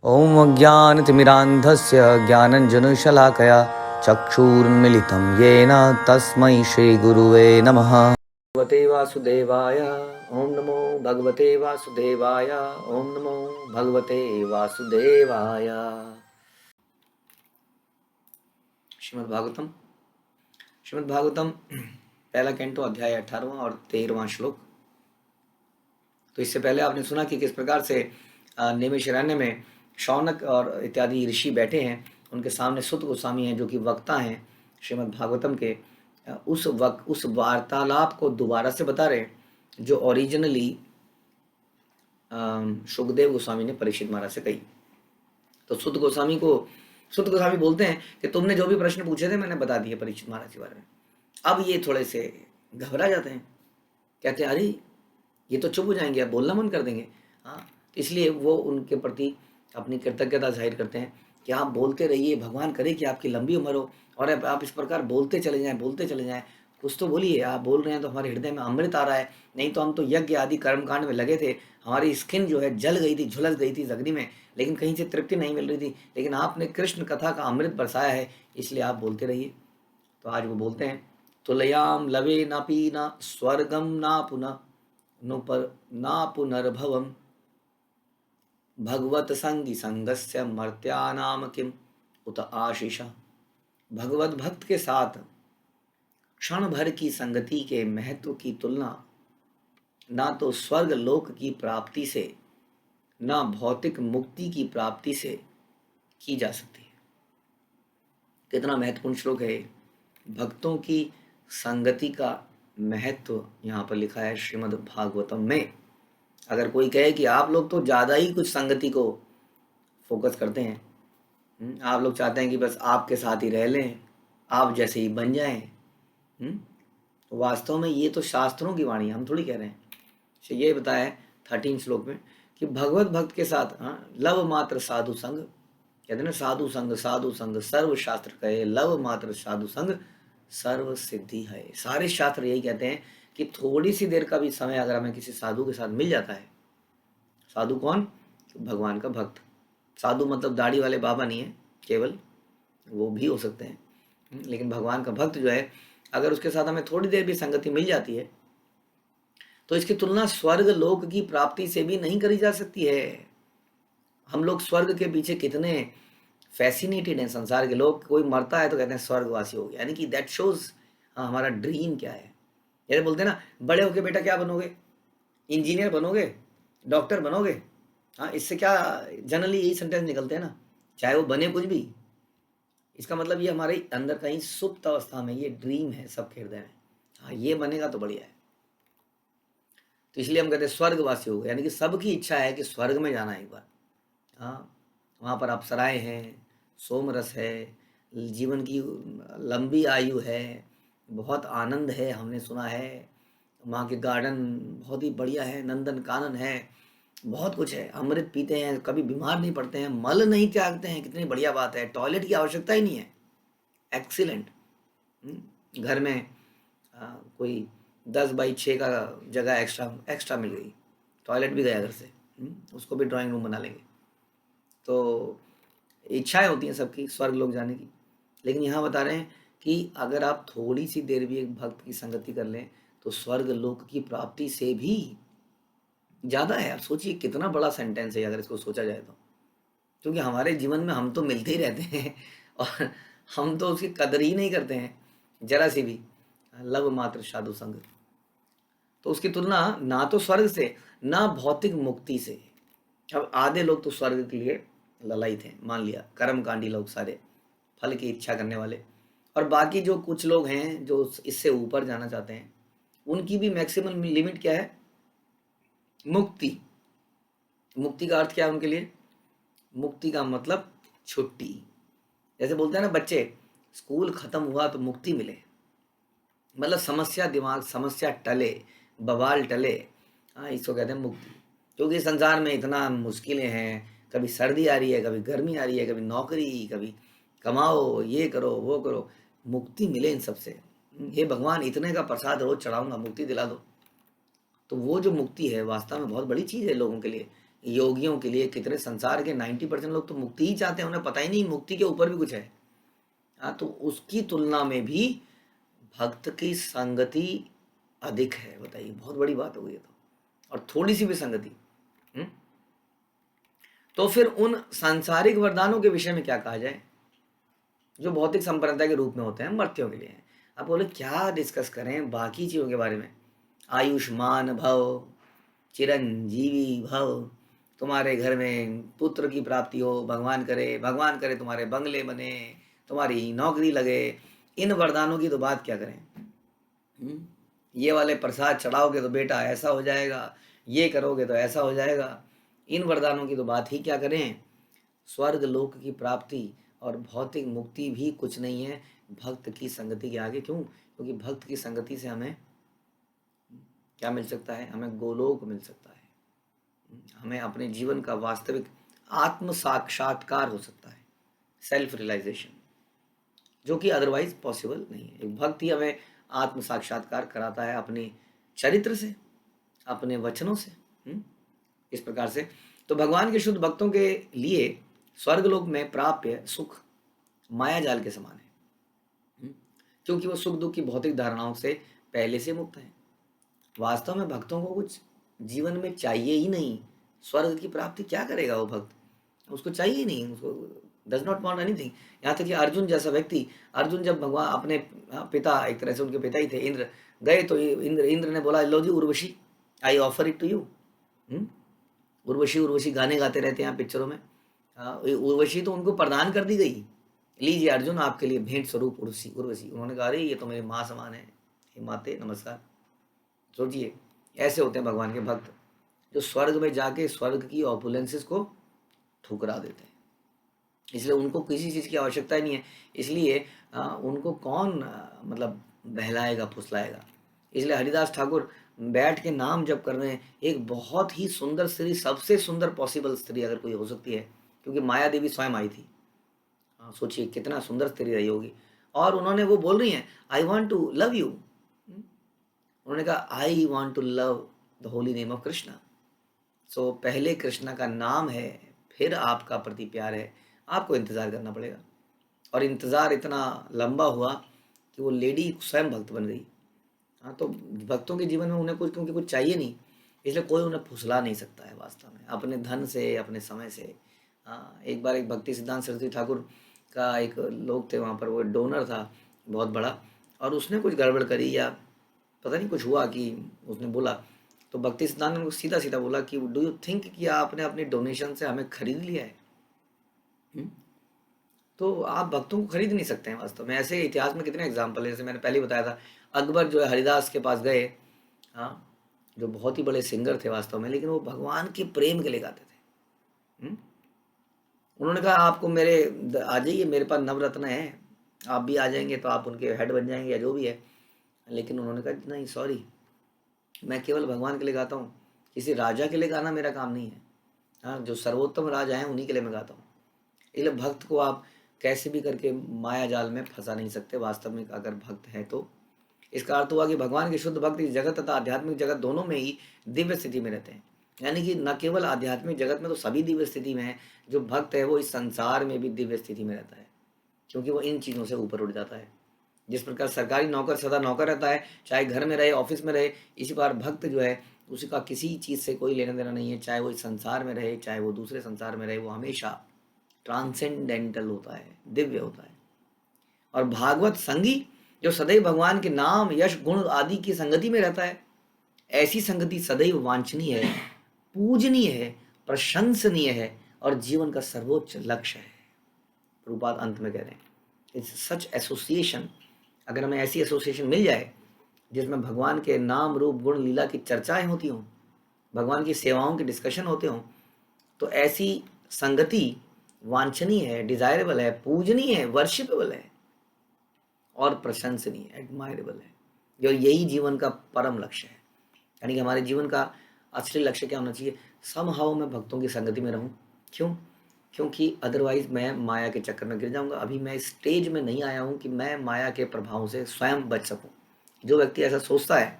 ॐ अज्ञानतिमिरान्धस्य ज्ञानञ्जनशलाकया चक्षुरुन्मिलितं येन तस्मै श्रीगुरुवे नमः। भगवते वासुदेवाय ॐ नमो भगवते वासुदेवाय ॐ नमो भगवते वासुदेवाय। श्रीमद् भागवतम पहला कैंटो अध्याय 18वां और 13वां श्लोक। तो इससे पहले आपने सुना कि किस प्रकार से नैमिषारण्य में शौनक और इत्यादि ऋषि बैठे हैं, उनके सामने सुत गोस्वामी हैं जो कि वक्ता हैं श्रीमद् भागवतम के। उस वार्तालाप को दोबारा से बता रहे हैं जो ओरिजिनली सुखदेव गोस्वामी ने परीक्षित महाराज से कही। तो सुत गोस्वामी बोलते हैं कि तुमने जो भी प्रश्न पूछे थे मैंने बता दिए परीक्षित महाराज के बारे में। अब ये थोड़े से घबरा जाते हैं, कहते हैं अरे ये तो चुप हो जाएंगे, अब बोलना बंद कर देंगे। हाँ, इसलिए वो उनके प्रति अपनी कृतज्ञता जाहिर करते हैं कि आप बोलते रहिए, भगवान करे कि आपकी लंबी उम्र हो और आप इस प्रकार बोलते चले जाएं। कुछ तो बोलिए, आप बोल रहे हैं तो हमारे हृदय में अमृत आ रहा है, नहीं तो हम तो यज्ञ आदि कर्मकांड में लगे थे, हमारी स्किन जो है जल गई थी, झुलस गई थी अग्नि में, लेकिन कहीं से तृप्ति नहीं मिल रही थी। लेकिन आपने कृष्ण कथा का अमृत बरसाया है, इसलिए आप बोलते रहिए। तो आज वो बोलते हैं तुलयाम लवे न पीना स्वर्गम ना पुनः ना पुनर्भवम भगवत संगी संगस्य मर्त्यानाम किम उत आशीषा। भगवत भक्त के साथ क्षण भर की संगति के महत्व की तुलना ना तो स्वर्ग लोक की प्राप्ति से ना भौतिक मुक्ति की प्राप्ति से की जा सकती है। कितना महत्वपूर्ण श्लोक है। भक्तों की संगति का महत्व यहाँ पर लिखा है श्रीमद् भागवतम में। अगर कोई कहे कि आप लोग तो ज़्यादा ही कुछ संगति को फोकस करते हैं, आप लोग चाहते हैं कि बस आपके साथ ही रह लें, आप जैसे ही बन जाएं, तो वास्तव में ये तो शास्त्रों की वाणी, हम थोड़ी कह रहे हैं। ये बताया है 13 श्लोक में कि भगवत भक्त के साथ लव मात्र साधु संग, कहते हैं ना साधु संग सर्व शास्त्र कहे, लव मात्र साधु संग सर्व सिद्धि है। सारे शास्त्र यही कहते हैं कि थोड़ी सी देर का भी समय अगर हमें किसी साधु के साथ मिल जाता है, साधु कौन? भगवान का भक्त। साधु मतलब दाढ़ी वाले बाबा नहीं है केवल, वो भी हो सकते हैं, लेकिन भगवान का भक्त जो है, अगर उसके साथ हमें थोड़ी देर भी संगति मिल जाती है तो इसकी तुलना स्वर्ग लोक की प्राप्ति से भी नहीं करी जा सकती है। हम लोग स्वर्ग के पीछे कितने फैसिनेटेड हैं, संसार के लोग। कोई मरता है तो कहते हैं स्वर्गवासी हो गया, यानी कि दैट शोज हमारा ड्रीम क्या है। जैसे बोलते हैं ना, बड़े होके बेटा क्या बनोगे? इंजीनियर बनोगे, डॉक्टर बनोगे। हाँ, इससे क्या जनरली यही सेंटेंस निकलते हैं ना, चाहे वो बने कुछ भी। इसका मतलब ये हमारे अंदर कहीं सुप्त अवस्था में ये ड्रीम है सबके हृदय में, हाँ ये बनेगा तो बढ़िया है। तो इसलिए हम कहते हैं स्वर्गवासी हो गए, यानी कि सबकी इच्छा है कि स्वर्ग में जाना एक बार। हाँ, वहाँ पर अप्सराएं हैं, सोमरस है, जीवन की लंबी आयु है, बहुत आनंद है, हमने सुना है। वहाँ के गार्डन बहुत ही बढ़िया है, नंदन कानन है, बहुत कुछ है। अमृत पीते हैं, कभी बीमार नहीं पड़ते हैं, मल नहीं त्यागते हैं, कितनी बढ़िया बात है। टॉयलेट की आवश्यकता ही नहीं है, एक्सीलेंट। घर में कोई 10 बाई 6 का जगह एक्स्ट्रा मिल गई, टॉयलेट भी गया घर से, उसको भी ड्राइंग रूम बना लेंगे। तो इच्छाएं होती हैं सबकी स्वर्ग लोग जाने की, लेकिन यहाँ बता रहे हैं कि अगर आप थोड़ी सी देर भी एक भक्त की संगति कर लें तो स्वर्ग लोक की प्राप्ति से भी ज़्यादा है। आप सोचिए कितना बड़ा सेंटेंस है अगर इसको सोचा जाए तो, क्योंकि हमारे जीवन में हम तो मिलते ही रहते हैं और हम तो उसकी कदर ही नहीं करते हैं जरा सी भी। लव मात्र साधु संग, तो उसकी तुलना ना तो स्वर्ग से ना भौतिक मुक्ति से। अब आधे लोग तो स्वर्ग के लिए ललायित हैं, मान लिया, कर्मकांडी लोग सारे, फल की इच्छा करने वाले, और बाकी जो कुछ लोग हैं जो इससे ऊपर जाना चाहते हैं, उनकी भी मैक्सिमम लिमिट क्या है? मुक्ति। मुक्ति का अर्थ क्या है उनके लिए? मुक्ति का मतलब छुट्टी। जैसे बोलते हैं ना बच्चे, स्कूल खत्म हुआ तो मुक्ति मिले, मतलब समस्या टले, बवाल टले। हाँ, इसको कहते हैं मुक्ति। क्योंकि संसार में इतना मुश्किलें हैं, कभी सर्दी आ रही है, कभी गर्मी आ रही है, कभी नौकरी, कभी कमाओ, ये करो वो करो, मुक्ति मिले इन सबसे। हे भगवान, इतने का प्रसाद रोज चढ़ाऊंगा, मुक्ति दिला दो। तो वो जो मुक्ति है वास्तव में बहुत बड़ी चीज़ है लोगों के लिए, योगियों के लिए, कितने संसार के 90% लोग तो मुक्ति ही चाहते हैं, उन्हें पता ही नहीं मुक्ति के ऊपर भी कुछ है। हाँ, तो उसकी तुलना में भी भक्त की संगति अधिक है। बताइए, बहुत बड़ी बात हो गई तो। और थोड़ी सी भी संगति। हम्म? तो फिर उन सांसारिक वरदानों के विषय में क्या कहा जाए जो भौतिक संप्रदाय के रूप में होते हैं, मर्त्यों के लिए हैं। अब बोले क्या डिस्कस करें बाकी चीज़ों के बारे में। आयुष्मान भव, चिरंजीवी भव, तुम्हारे घर में पुत्र की प्राप्ति हो, भगवान करे तुम्हारे बंगले बने, तुम्हारी नौकरी लगे। इन वरदानों की तो बात क्या करें। ये वाले प्रसाद चढ़ाओगे तो बेटा ऐसा हो जाएगा, ये करोगे तो ऐसा हो जाएगा। इन वरदानों की तो बात ही क्या करें। स्वर्ग लोक की प्राप्ति और भौतिक मुक्ति भी कुछ नहीं है भक्त की संगति के आगे। क्यों? क्योंकि भक्त की संगति से हमें क्या मिल सकता है? हमें गोलोक मिल सकता है, हमें अपने जीवन का वास्तविक आत्म साक्षात्कार हो सकता है, सेल्फ रियलाइजेशन, जो कि अदरवाइज पॉसिबल नहीं है। एक भक्त ही हमें आत्म साक्षात्कार कराता है अपने चरित्र से, अपने वचनों से। इस प्रकार से तो भगवान के शुद्ध भक्तों के लिए स्वर्गलोक में प्राप्य सुख माया जाल के समान है, क्योंकि वो सुख दुख की भौतिक धारणाओं से पहले से मुक्त है। वास्तव में भक्तों को कुछ जीवन में चाहिए ही नहीं। स्वर्ग की प्राप्ति क्या करेगा वो भक्त? उसको चाहिए ही नहीं, उसको डज नॉट वांट एनीथिंग। यहाँ तक कि अर्जुन जैसा व्यक्ति, अर्जुन जब भगवान अपने पिता, एक तरह से उनके पिता ही थे इंद्र, गए तो इंद्र ने बोला लो जी Urvashi, I offer it to you. Urvashi Urvashi गाने गाते रहते हैं पिक्चरों में। उर्वशी तो उनको प्रदान कर दी गई, लीजिए अर्जुन आपके लिए भेंट स्वरूप उर्वशी। उन्होंने कहा अरे ये तो मेरी माँ समान है, हे माते नमस्कार। सोचिए, ऐसे होते हैं भगवान के भक्त जो स्वर्ग में जाके स्वर्ग की ऑपुलेंसेस को ठुकरा देते हैं। इसलिए उनको किसी चीज़ की आवश्यकता ही नहीं है। इसलिए उनको कौन मतलब बहलाएगा फुसलाएगा। इसलिए हरिदास ठाकुर बैठ के नाम जप कर रहे हैं। एक बहुत ही सुंदर स्त्री, सबसे सुंदर पॉसिबल स्त्री अगर कोई हो सकती है, क्योंकि माया देवी स्वयं आई थी। सोचिए कितना सुंदर स्त्री रही होगी। और उन्होंने वो बोल रही हैं I want to love you. उन्होंने कहा I want to love the holy name of Krishna. So पहले कृष्णा का नाम है, फिर आपका प्रति प्यार है। आपको इंतज़ार करना पड़ेगा। और इंतज़ार इतना लंबा हुआ कि वो लेडी स्वयं भक्त बन गई। हाँ, तो भक्तों के जीवन में उन्हें कुछ, क्योंकि कुछ चाहिए नहीं, इसलिए कोई उन्हें फुसला नहीं सकता है वास्तव में, अपने धन से, अपने समय से। हाँ, एक बार एक भक्ति सिद्धांत सरस्वती ठाकुर का एक लोग थे वहाँ पर, वो डोनर था बहुत बड़ा, और उसने कुछ गड़बड़ करी या पता नहीं कुछ हुआ कि उसने बोला, तो भक्ति सिद्धांत ने सीधा सीधा बोला कि डू यू थिंक कि आपने अपने डोनेशन से हमें खरीद लिया है? तो आप भक्तों को खरीद नहीं सकते हैं वास्तव में। ऐसे इतिहास में कितने एग्जाम्पल है, जैसे मैंने पहले बताया था, अकबर जो है हरिदास के पास गए, हाँ, जो बहुत ही बड़े सिंगर थे वास्तव में, लेकिन वो भगवान के प्रेम के लिए गाते थे। उन्होंने कहा आपको मेरे आ जाइए, मेरे पास नवरत्न है, आप भी आ जाएंगे तो आप उनके हेड बन जाएंगे या जो भी है। लेकिन उन्होंने कहा नहीं सॉरी, मैं केवल भगवान के लिए गाता हूँ, किसी राजा के लिए गाना मेरा काम नहीं है। हाँ, जो सर्वोत्तम राजा हैं उन्हीं के लिए मैं गाता हूँ। इसलिए भक्त को आप कैसे भी करके माया जाल में फंसा नहीं सकते वास्तव में, अगर भक्त है तो। इसका अर्थ हुआ कि भगवान के शुद्ध भक्त इस जगत तथा आध्यात्मिक जगत दोनों में ही दिव्य स्थिति में रहते हैं। यानी कि न केवल आध्यात्मिक जगत में तो सभी दिव्य स्थिति में है, जो भक्त है वो इस संसार में भी दिव्य स्थिति में रहता है, क्योंकि वो इन चीज़ों से ऊपर उठ जाता है। जिस प्रकार सरकारी नौकर सदा नौकर रहता है, चाहे घर में रहे ऑफिस में रहे, इसी प्रकार भक्त जो है उसका किसी चीज़ से कोई लेना देना नहीं है, चाहे वो इस संसार में रहे चाहे वो दूसरे संसार में रहे, वो हमेशा ट्रांसेंडेंटल होता है, दिव्य होता है। और भागवत संगी जो सदैव भगवान के नाम यश गुण आदि की संगति में रहता है, ऐसी संगति सदैव वांछनीय है, पूजनीय है, प्रशंसनीय है और जीवन का सर्वोच्च लक्ष्य है। प्रभुपाद अंत में कह रहे हैं इट्स सच एसोसिएशन, अगर हमें ऐसी एसोसिएशन मिल जाए जिसमें भगवान के नाम रूप गुण लीला की चर्चाएं होती हों, भगवान की सेवाओं के डिस्कशन होते हों, तो ऐसी संगति वांछनीय है, डिजायरेबल है, पूजनीय है, वर्शिपेबल है और प्रशंसनीय, एडमायरेबल है। जो यही जीवन का परम लक्ष्य है। यानी कि हमारे जीवन का असली लक्ष्य क्या होना चाहिए? समहाउ मैं भक्तों की संगति में रहूं। क्यों? क्योंकि अदरवाइज मैं माया के चक्कर में गिर जाऊंगा। अभी मैं स्टेज में नहीं आया हूं कि मैं माया के प्रभाव से स्वयं बच सकूं। जो व्यक्ति ऐसा सोचता है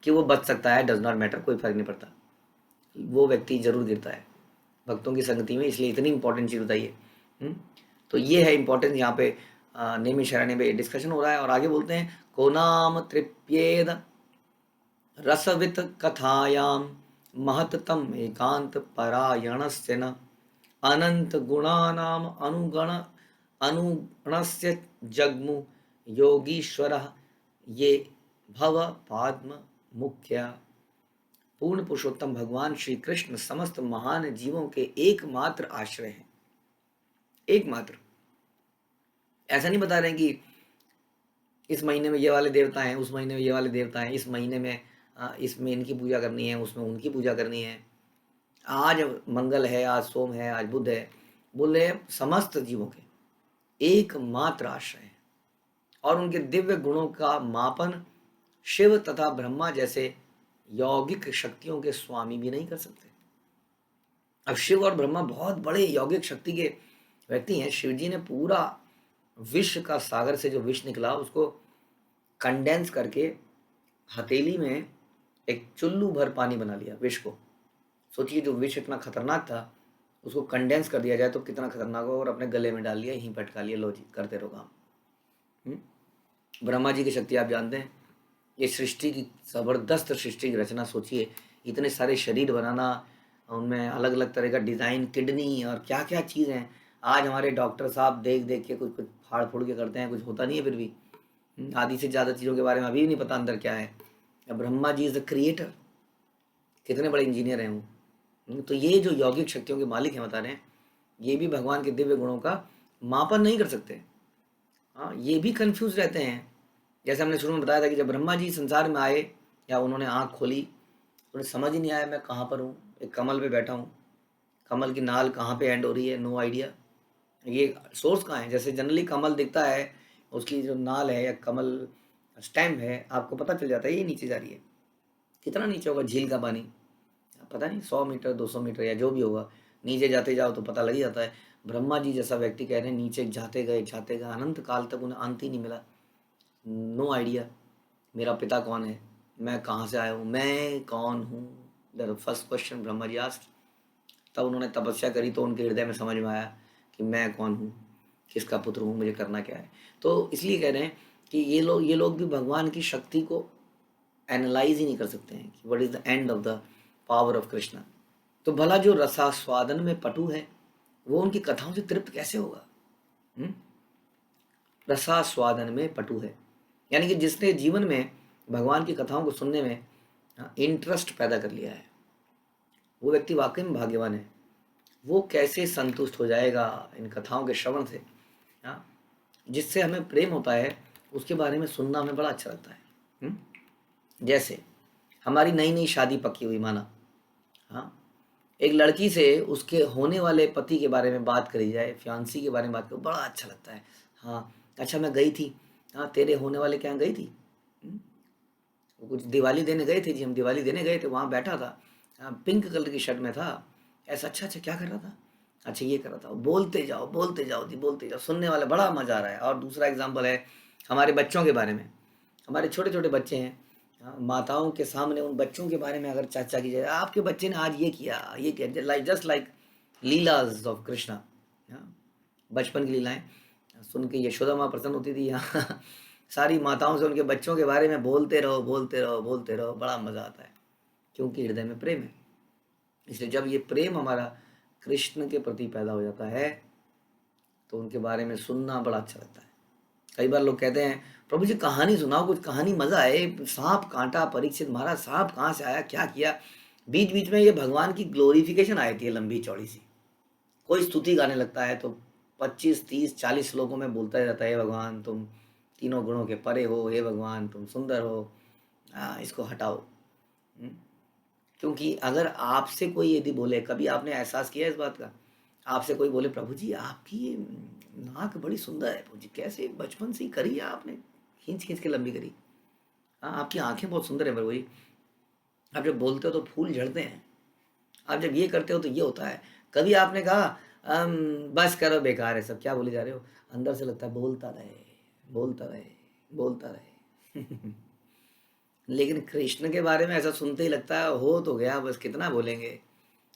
कि वो बच सकता है, डज नॉट मैटर, कोई फर्क नहीं पड़ता। वो व्यक्ति जरूर गिरता है भक्तों की संगति में, इसलिए इतनी इंपॉर्टेंट चीज़ बताइए। तो ये है इंपॉर्टेंस यहाँ पे नेमि शरण्य पे डिस्कशन हो रहा है। और आगे बोलते हैं, को नाम तृप्येद रसवित कथायाम महत्तम एकांत परायणस्य न अनंत गुणानाम अनुगणस्य जग्मु योगीश्वरः ये भव पाद्म मुख्या। पूर्ण पुरुषोत्तम भगवान श्री कृष्ण समस्त महान जीवों के एकमात्र आश्रय हैं। एकमात्र, ऐसा नहीं बता रहे हैं कि इस महीने में ये वाले देवता हैं, उस महीने में ये वाले देवता हैं, इस महीने में इसमें इनकी पूजा करनी है, उसमें उनकी पूजा करनी है, आज मंगल है, आज सोम है, आज बुध है। बोले समस्त जीवों के एकमात्र आश्रय है और उनके दिव्य गुणों का मापन शिव तथा ब्रह्मा जैसे यौगिक शक्तियों के स्वामी भी नहीं कर सकते। अब शिव और ब्रह्मा बहुत बड़े यौगिक शक्ति के व्यक्ति हैं। शिव जी ने पूरा विश्व का सागर से जो विष निकला उसको कंडेंस करके हथेली में एक चुल्लू भर पानी बना लिया विष को। सोचिए, जो विष इतना खतरनाक था उसको कंडेंस कर दिया जाए तो कितना खतरनाक हो, और अपने गले में डाल लिया, यहीं पटका लिया, लो जी करते रहो काम। ब्रह्मा जी की शक्ति आप जानते हैं। ये सृष्टि की ज़बरदस्त सृष्टि की रचना सोचिए, इतने सारे शरीर बनाना, उनमें अलग अलग तरह का डिज़ाइन, किडनी और क्या क्या चीज़ हैं। आज हमारे डॉक्टर साहब देख देख के कुछ कुछ फाड़ फूड़ के करते हैं, कुछ होता नहीं है फिर भी। आधी से ज़्यादा चीज़ों के बारे में अभी भी नहीं पता अंदर क्या है। Brahma ji is the creator, कितने बड़े इंजीनियर हैं वो। तो ये जो यौगिक शक्तियों के मालिक हैं बता रहे हैं, ये भी भगवान के दिव्य गुणों का मापन नहीं कर सकते। हाँ, ये भी कंफ्यूज रहते हैं। जैसे हमने शुरू में बताया था कि जब ब्रह्मा जी संसार में आए या उन्होंने आँख खोली, उन्हें समझ ही नहीं आया मैं कहाँ पर हूँ, एक कमल पे बैठा हूँ, कमल की नाल कहाँ पे एंड हो रही है, नो आइडिया, ये सोर्स कहाँ है। जैसे जनरली कमल दिखता है, उसकी जो नाल है या कमल स्टेम है, आपको पता चल जाता है ये नीचे जा रही है। कितना नीचे होगा झील का पानी, पता नहीं 100 मीटर 200 मीटर या जो भी होगा, नीचे जाते जाओ तो पता लग ही जाता है। ब्रह्मा जी जैसा व्यक्ति कह रहे हैं नीचे जाते गए अनंत काल तक उन्हें अंत ही नहीं मिला। नो आइडिया मेरा पिता कौन है, मैं कहाँ से आया हूँ, मैं कौन हूँ। The first question Brahma ji asked. तब उन्होंने तपस्या करी तो उनके हृदय में समझ में आया कि मैं कौन हूँ, किसका पुत्र हूँ, मुझे करना क्या है। तो इसलिए कह रहे हैं कि ये लोग भी भगवान की शक्ति को एनालाइज ही नहीं कर सकते हैं कि what is the end of the power of Krishna. तो भला जो रसास्वादन में पटु है वो उनकी कथाओं से तृप्त कैसे होगा। रसास्वादन में पटु है, यानी कि जिसने जीवन में भगवान की कथाओं को सुनने में इंटरेस्ट पैदा कर लिया है, वो व्यक्ति वाकई में भाग्यवान है। वो कैसे संतुष्ट हो जाएगा इन कथाओं के श्रवण से। हाँ, जिससे हमें प्रेम होता है उसके बारे में सुनना हमें बड़ा अच्छा लगता है। जैसे हमारी नई नई शादी पक्की हुई, माना, हाँ, एक लड़की से उसके होने वाले पति के बारे में बात करी जाए, फियांसी के बारे में बात करो, बड़ा अच्छा लगता है। हाँ, अच्छा मैं गई थी, हाँ तेरे होने वाले के यहाँ गई थी, वो कुछ दिवाली देने गए थे जी, हम दिवाली देने गए थे, वहाँ बैठा था, हाँ, पिंक कलर की शर्ट में था, ऐसा। अच्छा अच्छा क्या कर रहा था, अच्छा ये कर रहा था। बोलते जाओ जी, बोलते जाओ, सुनने वाला बड़ा मज़ा आ रहा है। और दूसरा एग्जाम्पल है हमारे बच्चों के बारे में। हमारे छोटे छोटे बच्चे हैं, हाँ, माताओं के सामने उन बच्चों के बारे में अगर चर्चा की जाए, आपके बच्चे ने आज ये किया, like just like लीलाज of Krishna, हाँ, बचपन की लीलाएं सुन के यशोदा माँ प्रसन्न होती थी। यहाँ सारी माताओं से उनके बच्चों के बारे में बोलते रहो बोलते रहो बोलते रहो, बड़ा मज़ा आता है क्योंकि हृदय में प्रेम है। इसलिए जब ये प्रेम हमारा कृष्ण के प्रति पैदा हो जाता है तो उनके बारे में सुनना बड़ा अच्छा लगता है। कई बार लोग कहते हैं प्रभु जी कहानी सुनाओ, कुछ कहानी मजा आए, सांप कांटा परीक्षित महाराज, सांप कहाँ से आया, क्या किया। बीच बीच में ये भगवान की ग्लोरिफिकेशन आती है लंबी चौड़ी सी। कोई स्तुति गाने लगता है तो 25 30 40 श्लोकों में बोलता रहता है, हे भगवान तुम तीनों गुणों के परे हो, हे भगवान तुम सुंदर हो, इसको हटाओ। क्योंकि अगर आपसे कोई यदि बोले, कभी आपने एहसास किया इस बात का, आपसे कोई बोले प्रभु जी आपकी ये नाक बड़ी सुंदर है, प्रभु जी कैसे बचपन से ही करी है आपने, खींच खींच के लंबी करी, हाँ आपकी आंखें बहुत सुंदर है प्रभु जी, आप जब बोलते हो तो फूल झड़ते हैं, आप जब ये करते हो तो ये होता है। कभी आपने कहा बस करो बेकार है सब, क्या बोले जा रहे हो, अंदर से लगता है बोलता रहे बोलता रहे बोलता रहे। लेकिन कृष्ण के बारे में ऐसा सुनते ही लगता है हो तो गया, बस कितना बोलेंगे।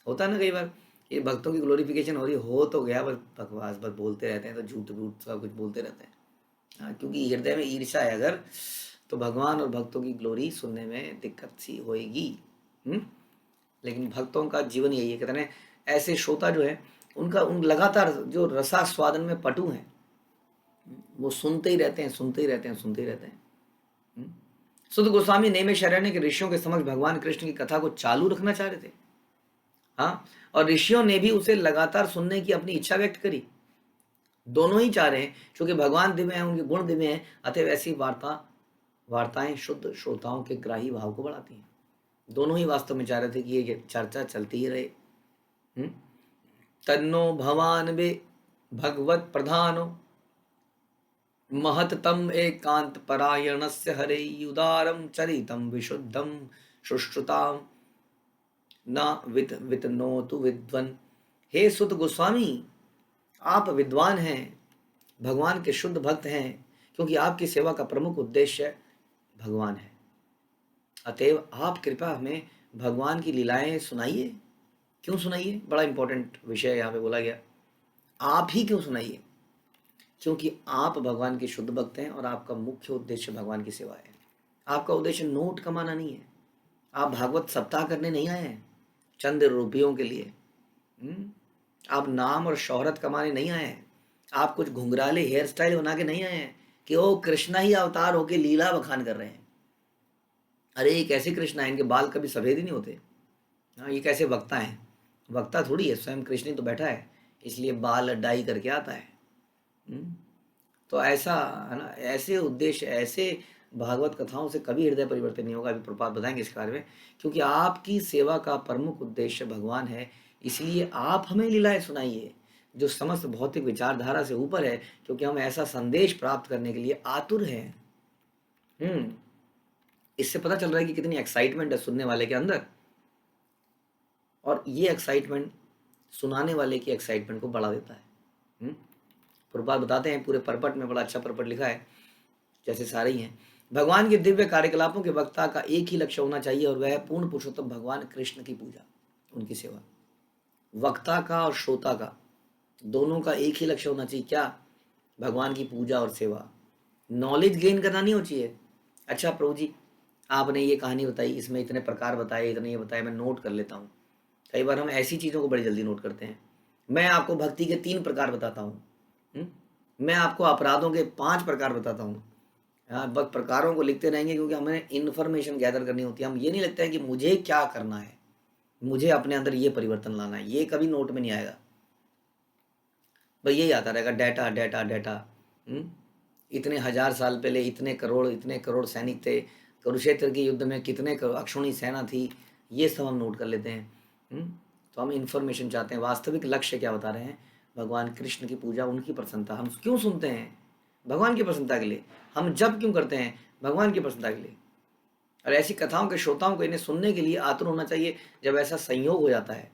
होता है ना कई बार कि भक्तों की ग्लोरिफिकेशन हो रही हो तो गया, बस बकवास बस बोलते रहते हैं, तो झूठ झूठ सब कुछ बोलते रहते हैं। हाँ, क्योंकि हृदय में ईर्ष्या है अगर, तो भगवान और भक्तों की ग्लोरी सुनने में दिक्कत सी होएगी। लेकिन भक्तों का जीवन यही है, कहते हैं ऐसे श्रोता जो है उनका उन लगातार जो रसास्वादन में पटु हैं, वो सुनते ही रहते हैं, सुनते ही रहते हैं, सुनते ही रहते हैं। सुध गोस्वामी नैमिषारण्य के ऋषियों के समक्ष भगवान कृष्ण की कथा को चालू रखना चाह रहे थे। हाँ, और ऋषियों ने भी उसे लगातार सुनने की अपनी इच्छा व्यक्त करी। दोनों ही चाह रहे हैं, क्योंकि भगवान दिव्य हैं, उनके गुण दिव्य हैं, अतः ऐसी वार्ताएं शुद्ध श्रोताओं के ग्राही भाव को बढ़ाती हैं। दोनों ही वास्तव में चाह रहे थे कि ये चर्चा चलती ही रहे। तन्नो भवान वे भगवत प्रधानो महत्तम एकांत परायणस्य हरे उदारम चरितम विशुद्धम सुश्रुताम न वितनोतु विद्वन। हे सुत गोस्वामी, आप विद्वान हैं, भगवान के शुद्ध भक्त हैं, क्योंकि आपकी सेवा का प्रमुख उद्देश्य भगवान है। अतएव आप कृपया हमें भगवान की लीलाएं सुनाइए। क्यों सुनाइए? बड़ा इंपॉर्टेंट विषय यहाँ पे बोला गया। आप ही क्यों सुनाइए? क्योंकि आप भगवान के शुद्ध भक्त हैं और आपका मुख्य उद्देश्य भगवान की सेवा है। आपका उद्देश्य नोट कमाना नहीं है। आप भागवत सप्ताह करने नहीं आए हैं चंद रुपयों के लिए। आप नाम और शोहरत कमाने नहीं आए हैं। आप कुछ घुंघराले हेयर स्टाइल बना के नहीं आए हैं कि वो कृष्णा ही अवतार होके लीला बखान कर रहे हैं। अरे ये कैसे कृष्णा है, इनके बाल कभी सफेद ही नहीं होते। हाँ, ये कैसे वक्ता हैं? वक्ता थोड़ी है, स्वयं कृष्ण ही तो बैठा है, इसलिए बाल डाई करके आता है। तो ऐसा है ना, ऐसे उद्देश्य, ऐसे भागवत कथाओं से कभी हृदय परिवर्तन नहीं होगा। अभी प्रपात बताएंगे इस कार्य में, क्योंकि आपकी सेवा का प्रमुख उद्देश्य भगवान है, इसलिए आप हमें लीलाएं सुनाइए जो समस्त भौतिक विचारधारा से ऊपर है, क्योंकि हम ऐसा संदेश प्राप्त करने के लिए आतुर हैं। इससे पता चल रहा है कि कितनी एक्साइटमेंट है सुनने वाले के अंदर, और ये एक्साइटमेंट सुनाने वाले की एक्साइटमेंट को बढ़ा देता है। प्रभुपाद बताते हैं, पूरे परपट में बड़ा अच्छा परपट लिखा है, जैसे सारे ही हैं। भगवान के दिव्य कार्यकलापों के वक्ता का एक ही लक्ष्य होना चाहिए, और वह है पूर्ण पुरुषोत्तम भगवान कृष्ण की पूजा, उनकी सेवा। वक्ता का और श्रोता का दोनों का एक ही लक्ष्य होना चाहिए, क्या? भगवान की पूजा और सेवा। नॉलेज गेन करना नहीं हो चाहिए। अच्छा प्रभु जी, आपने ये कहानी बताई, इसमें इतने प्रकार बताए, इतने ये बताए, मैं नोट कर लेता हूँ। कई बार हम ऐसी चीज़ों को बड़ी जल्दी नोट करते हैं। मैं आपको भक्ति के 3 प्रकार बताता हूँ, मैं आपको अपराधों के 5 प्रकार बताता हूँ। हाँ, बस प्रकारों को लिखते रहेंगे, क्योंकि हमें इन्फॉर्मेशन गैदर करनी होती है। हम ये नहीं लगता है कि मुझे क्या करना है, मुझे अपने अंदर ये परिवर्तन लाना है, ये कभी नोट में नहीं आएगा। बस यही आता रहेगा, डाटा डाटा डाटा। इतने 1000 साल पहले इतने करोड़ सैनिक थे, कुरुक्षेत्र के युद्ध में कितने अक्षौणी सेना थी, ये सब हम नोट कर लेते हैं। तो हम इन्फॉर्मेशन चाहते हैं। वास्तविक लक्ष्य क्या बता रहे हैं? भगवान कृष्ण की पूजा, उनकी प्रसन्नता। हम क्यों सुनते हैं? भगवान की प्रसन्नता के लिए। हम जब क्यों करते हैं? भगवान की प्रसन्नता के लिए। और ऐसी कथाओं के श्रोताओं को इन्हें सुनने के लिए आतुर होना चाहिए। जब ऐसा संयोग हो जाता है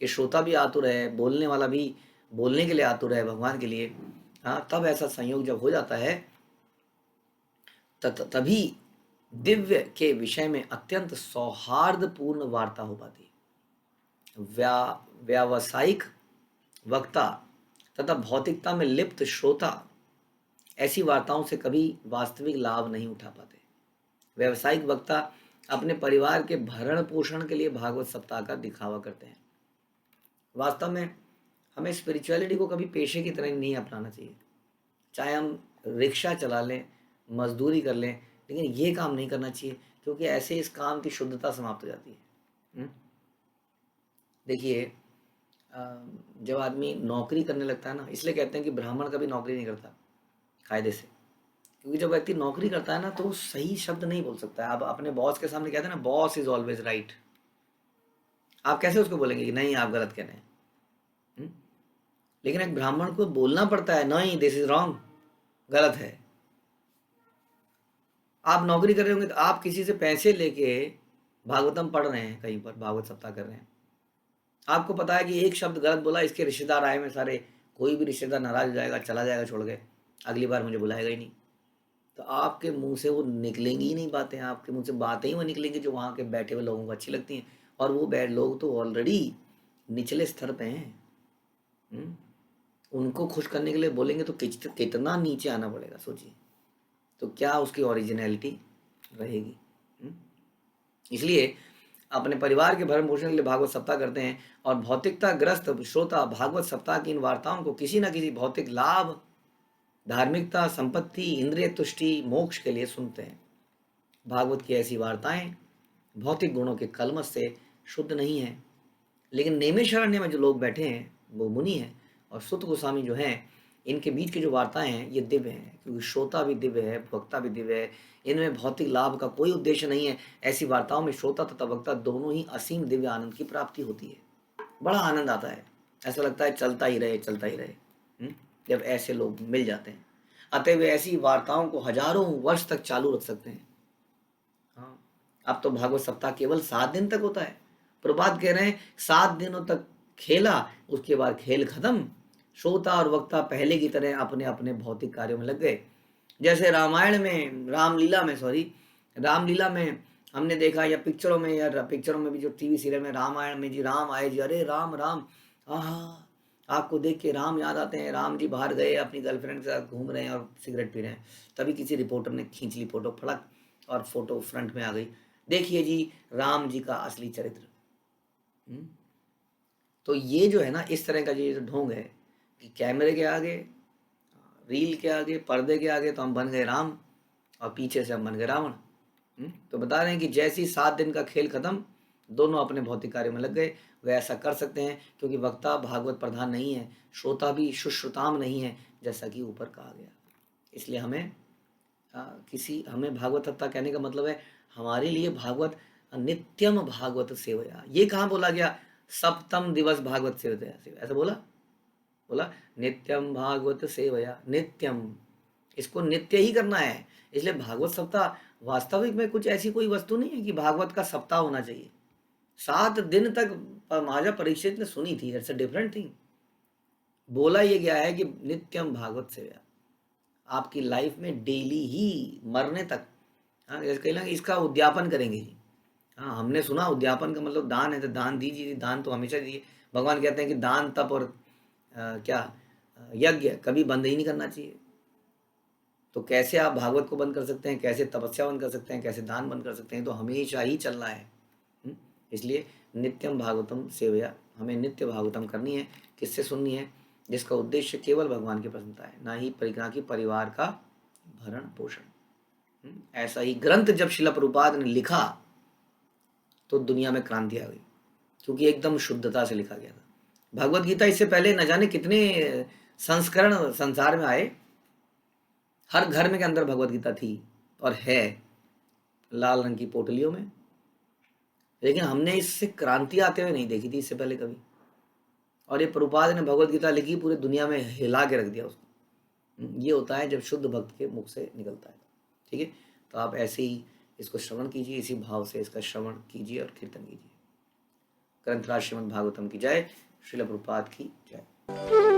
कि श्रोता भी आतुर है, बोलने वाला भी बोलने के लिए आतुर है भगवान के लिए, हाँ, तब ऐसा संयोग जब हो जाता है, तभी दिव्य के विषय में अत्यंत सौहार्दपूर्ण वार्ता हो पाती है। व्यावसायिक वक्ता तथा भौतिकता में लिप्त श्रोता ऐसी वार्ताओं से कभी वास्तविक लाभ नहीं उठा पाते। व्यावसायिक वक्ता अपने परिवार के भरण पोषण के लिए भागवत सप्ताह का दिखावा करते हैं। वास्तव में हमें स्पिरिचुअलिटी को कभी पेशे की तरह नहीं अपनाना चाहिए। चाहे हम रिक्शा चला लें, मजदूरी कर लें, लेकिन ये काम नहीं करना चाहिए, क्योंकि ऐसे इस काम की शुद्धता समाप्त हो जाती है। देखिए, जब आदमी नौकरी करने लगता है ना, इसलिए कहते हैं कि ब्राह्मण कभी नौकरी नहीं करता कायदे से, क्योंकि जब व्यक्ति नौकरी करता है ना, तो सही शब्द नहीं बोल सकता है। आप अपने बॉस के सामने कहते हैं ना, बॉस इज ऑलवेज राइट, आप कैसे उसको बोलेंगे कि नहीं आप गलत कह रहे हैं? लेकिन एक ब्राह्मण को बोलना पड़ता है, नहीं दिस इज रॉन्ग, गलत है। आप नौकरी कर रहे होंगे तो आप किसी से पैसे लेके भागवतम पढ़ रहे हैं, कहीं पर भागवत सप्ताह कर रहे हैं, आपको पता है कि एक शब्द गलत बोला, इसके रिश्तेदार आए में सारे, कोई भी रिश्तेदार नाराज हो जाएगा, चला जाएगा छोड़ के, अगली बार मुझे बुलाएगा ही नहीं। तो आपके मुंह से वो निकलेंगी ही नहीं बातें, आपके मुंह से बातें ही वो निकलेंगी जो वहाँ के बैठे हुए लोगों को अच्छी लगती हैं, और वो बैठ लोग तो ऑलरेडी निचले स्तर पे हैं। उनको खुश करने के लिए बोलेंगे तो कितना नीचे आना पड़ेगा सोचिए, तो क्या उसकी ओरिजिनलिटी रहेगी। इसलिए अपने परिवार के भरण पोषण के लिए भागवत सप्ताह करते हैं, और भौतिकता ग्रस्त श्रोता भागवत सप्ताह की इन वार्ताओं को किसी न किसी भौतिक लाभ, धार्मिकता, संपत्ति, इंद्रिय तुष्टि, मोक्ष के लिए सुनते हैं। भागवत की ऐसी वार्ताएं भौतिक गुणों के कलमश से शुद्ध नहीं है, लेकिन नैमिषारण्य में जो लोग बैठे हैं वो मुनि हैं, और सुत गोस्वामी जो हैं, इनके बीच की जो वार्ताएं हैं ये दिव्य हैं, क्योंकि श्रोता भी दिव्य है, वक्ता भी दिव्य है, इनमें भौतिक लाभ का कोई उद्देश्य नहीं है। ऐसी वार्ताओं में श्रोता तथा वक्ता दोनों ही असीम दिव्य आनंद की प्राप्ति होती है। बड़ा आनंद आता है, ऐसा लगता है चलता ही रहे चलता ही रहे, जब ऐसे लोग मिल जाते हैं। अतः वे ऐसी वार्ताओं को हजारों वर्ष तक चालू रख सकते हैं। हाँ, अब तो भागवत सप्ताह केवल 7 दिन तक होता है। प्रभात कह रहे हैं 7 दिनों तक खेला, उसके बाद खेल खत्म। श्रोता और वक्ता पहले की तरह अपने अपने भौतिक कार्यों में लग गए। जैसे रामायण में, रामलीला में हमने देखा, या पिक्चरों में, या पिक्चरों में भी जो टीवी सीरियल में रामायण में जी राम आए जी, अरे राम राम, आपको देख के राम याद आते हैं। राम जी बाहर गए, अपनी गर्लफ्रेंड के साथ घूम रहे हैं और सिगरेट पी रहे हैं, तभी किसी रिपोर्टर ने खींच ली फोटो, फड़क, और फोटो फ्रंट में आ गई, देखिए जी राम जी का असली चरित्र। तो ये जो है ना, इस तरह का जो ढोंग है कि कैमरे के आगे, रील के आगे, पर्दे के आगे तो हम बन गए राम, और पीछे से हम बन गए रावण। तो बता रहे हैं कि जैसी 7 दिन का खेल खत्म, दोनों अपने भौतिक कार्य में लग गए। वे ऐसा कर सकते हैं क्योंकि वक्ता भागवत प्रधान नहीं है, श्रोता भी शुश्रुताम नहीं है, जैसा कि ऊपर कहा गया। इसलिए हमें भागवत सप्ताह कहने का मतलब है, हमारे लिए भागवत नित्यम भागवत सेवया। ये कहाँ बोला गया? सप्तम दिवस भागवत सेवया, ऐसा बोला नित्यम भागवत सेवया, नित्यम, इसको नित्य ही करना है। इसलिए भागवत सप्ताह वास्तविक में कुछ ऐसी कोई वस्तु नहीं है कि भागवत का सप्ताह होना चाहिए। 7 दिन तक महाराजा परीक्षित ने सुनी थी, इट्स अ डिफरेंट थिंग। बोला ये गया है कि नित्यम भागवत सेवया, आपकी लाइफ में डेली ही मरने तक। हाँ, जैसे कहना इसका उद्यापन करेंगे ही। हाँ, हमने सुना उद्यापन का मतलब दान है, तो दान दीजिए, दान तो हमेशा दीजिए। भगवान कहते हैं कि दान, तप और यज्ञ कभी बंद ही नहीं करना चाहिए। तो कैसे आप भागवत को बंद कर सकते हैं, कैसे तपस्या बंद कर सकते हैं, कैसे दान बंद कर सकते हैं? तो हमेशा ही चलना है। इसलिए नित्यम भागवतम सेवया, हमें नित्य भागवतम करनी है। किससे सुननी है? जिसका उद्देश्य केवल भगवान की प्रसन्नता है, ना ही परिवार का भरण पोषण। ऐसा ही ग्रंथ जब श्रील प्रभुपाद ने लिखा तो दुनिया में क्रांति आ गई, क्योंकि एकदम शुद्धता से लिखा गया था। भगवत गीता इससे पहले न जाने कितने संस्करण संसार में आए, हर घर में के अंदर भगवत गीता थी और है, लाल रंग की पोटलियों में, लेकिन हमने इससे क्रांति आते हुए नहीं देखी थी इससे पहले कभी। और ये प्रभुपाद ने भगवत गीता लिखी, पूरी दुनिया में हिला के रख दिया उसको। ये होता है जब शुद्ध भक्त के मुख से निकलता है। ठीक है, तो आप ऐसे ही इसको श्रवण कीजिए, इसी भाव से इसका श्रवण कीजिए और कीर्तन कीजिए। ग्रंथराज श्रीमद् भागवतम की जय, श्रील प्रभुपाद की जय।